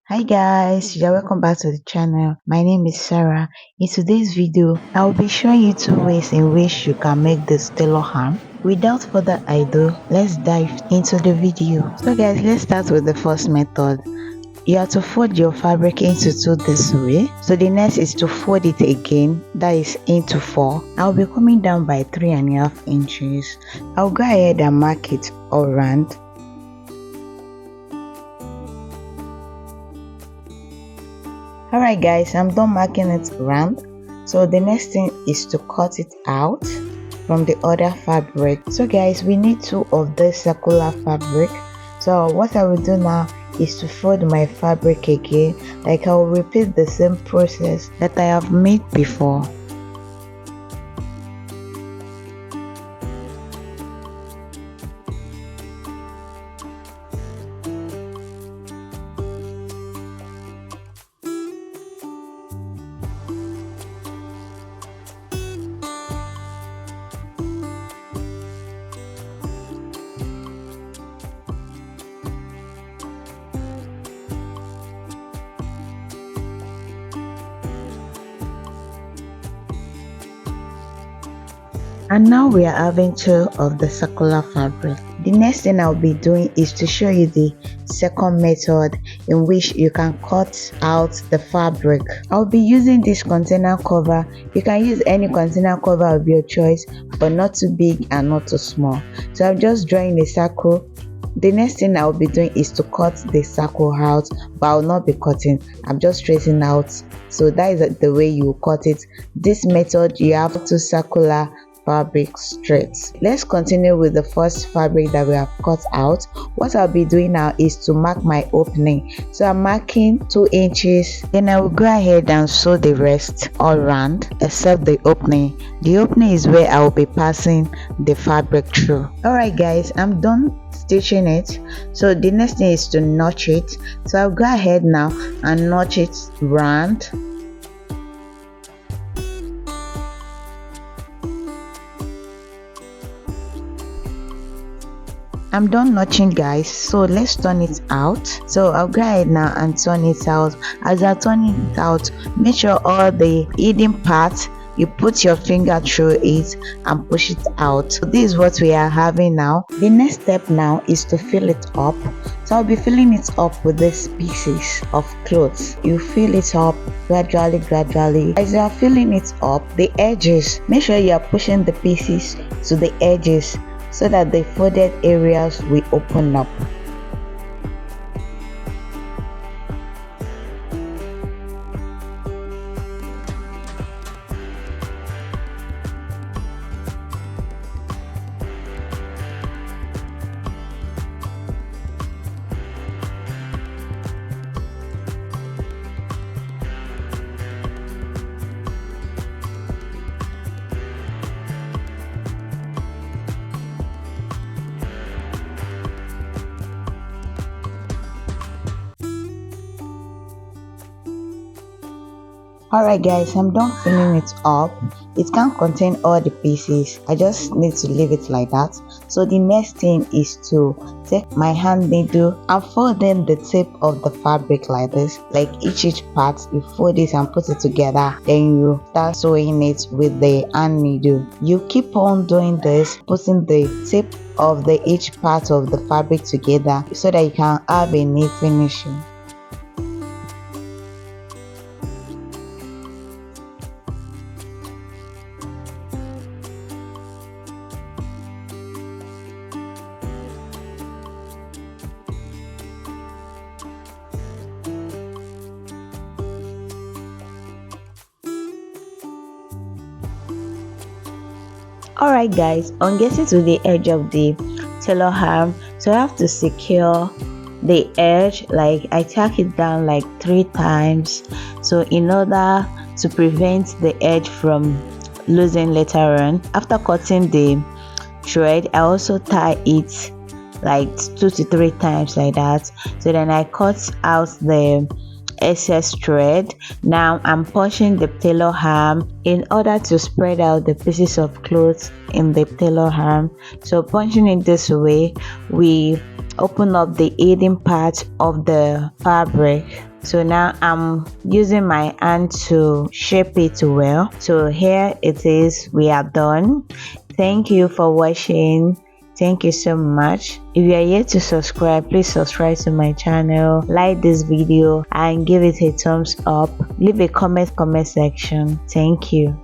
Hi guys, you're welcome back to the channel. My name is Sarah. In today's video, I will be showing you two ways in which you can make this tailor ham. Without further ado, let's dive into the video. So guys, let's start with the first method. You have to fold your fabric into two this way. So the next is to fold it again, that is into four. I'll be coming down by 3.5 inches. I'll go ahead and mark it all round. Alright guys, I'm done marking it round. So the next thing is to cut it out from the other fabric. So guys, we need two of this circular fabric. So what I will do now is to fold my fabric again. Like I will repeat the same process that I have made before. And now we are having two of the circular fabric. The next thing I'll be doing is to show you the second method in which you can cut out the fabric. I'll be using this container cover. You can use any container cover of your choice, but not too big and not too small. So I'm just drawing a circle. The next thing I'll be doing is to cut the circle out, but I'll not be cutting. I'm just tracing out. So that is the way you cut it. This method, you have two circular fabric straight. Let's continue with the first fabric that we have cut out. What I'll be doing now is to mark my opening. So I'm marking 2 inches. Then I will go ahead and sew the rest all around except the opening. The opening is where I will be passing the fabric through. Alright guys, I'm done stitching it. So the next thing is to notch it. So I'll go ahead now and notch it round. I'm done notching guys, so let's turn it out. So I'll go ahead now and turn it out. As I turn it out, make sure all the hidden parts, you put your finger through it and push it out. So this is what we are having now. The next step now is to fill it up. So I'll be filling it up with these pieces of clothes. You fill it up gradually. As you are filling it up, the edges, make sure you are pushing the pieces to the edges so that the folded areas will open up. Alright guys, I'm done filling it up. It can't contain all the pieces. I just need to leave it like that. So the next thing is to take my hand needle and fold in the tip of the fabric like this. Like each part, you fold it and put it together. Then you start sewing it with the hand needle. You keep on doing this, putting the tip of each part of the fabric together so that you can have a neat finishing. Alright guys, on getting to the edge of the tailor ham, so I have to secure the edge. Like I tack it down like 3 times, so in order to prevent the edge from losing later on. After cutting the thread, I also tie it like 2 to 3 times like that. So then I cut out the excess thread. Now I'm punching the tailor ham in order to spread out the pieces of cloth in the tailor ham. So punching it this way, we open up the hidden part of the fabric. So now I'm using my hand to shape it well. So here it is, we are done. Thank you for watching. Thank you so much. If you are yet to subscribe, please subscribe to my channel, like this video and give it a thumbs up. Leave a comment section. Thank you.